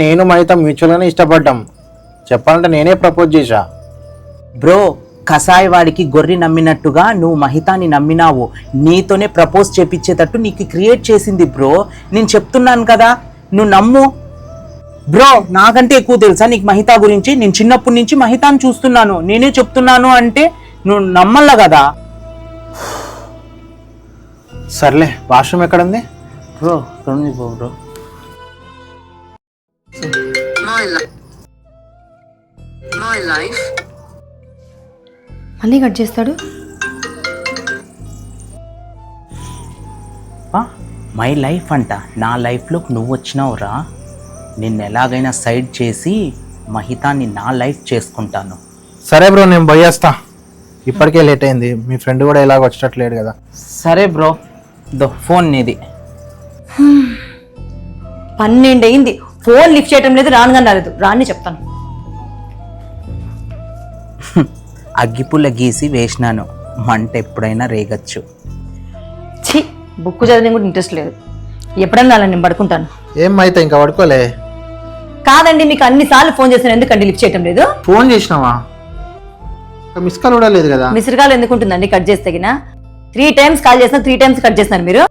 నేను మహిత మ్యూచువల్గానే ఇష్టపడ్డాం. చెప్పాలంటే నేనే ప్రపోజ్ చేశా. బ్రో, కసాయి వాడికి గొర్రె నమ్మినట్టుగా నువ్వు మహితాని నమ్మినావు. నీతోనే ప్రపోజ్ చేపించేటట్టు నీకు క్రియేట్ చేసింది బ్రో. నేను చెప్తున్నాను కదా, నువ్వు నమ్ము బ్రో. నాకంటే ఎక్కువ తెలుసా నీకు మహితా గురించి? నేను చిన్నప్పటి నుంచి మహితాని చూస్తున్నాను. నేనే చెప్తున్నాను అంటే నువ్వు నమ్మల్ల కదా సర్లే, వాష్రూమ్ ఎక్కడుంది? బ్రో. రెండు బ్రో. My life. మళ్ళీ కట్ చేస్తాడు. మై లైఫ్ అంట. నా లైఫ్లోకి నువ్వు వచ్చినావురా. నిన్ను ఎలాగైనా సైడ్ చేసి మహితాన్ని నా లైఫ్ చేసుకుంటాను. సరే బ్రో, నేను పోయేస్తా. ఇప్పటికే లేట్ అయింది. మీ ఫ్రెండ్ కూడా ఇలాగ వచ్చేటట్లేడు కదా. సరే బ్రో, ఫోన్ నీది. 12 అయింది, ఫోన్ లిఫ్ట్ చేయటం లేదు, రానుగా రాలేదు. రాని చెప్తాను. అగ్గిపుల్ల గీసి వేసినాను, మంట ఎప్పుడైనా రేగచ్చు. ఛీ, బుక్ చదవడం కూడా ఇంట్రెస్ట్ లేదు. ఎప్పుడన్నా అలా నేను పడుకుంటాను. ఏం మహిత, ఇంకా పడుకోలే? కాదండి, మీకు అన్నిసార్లు ఫోన్ చేస్తాను, ఎందుకండి లిఫ్ట్ చేయటం లేదు? ఫోన్ చేసినావా? మిస్ కాల్ కూడా లేదు కదా. మిస్డ్ కాల్ ఎందుకు ఉంటుందండి? కట్ చేస్తే 3 times కాల్ చేసిన 3 times కట్ చేస్తున్నారు మీరు.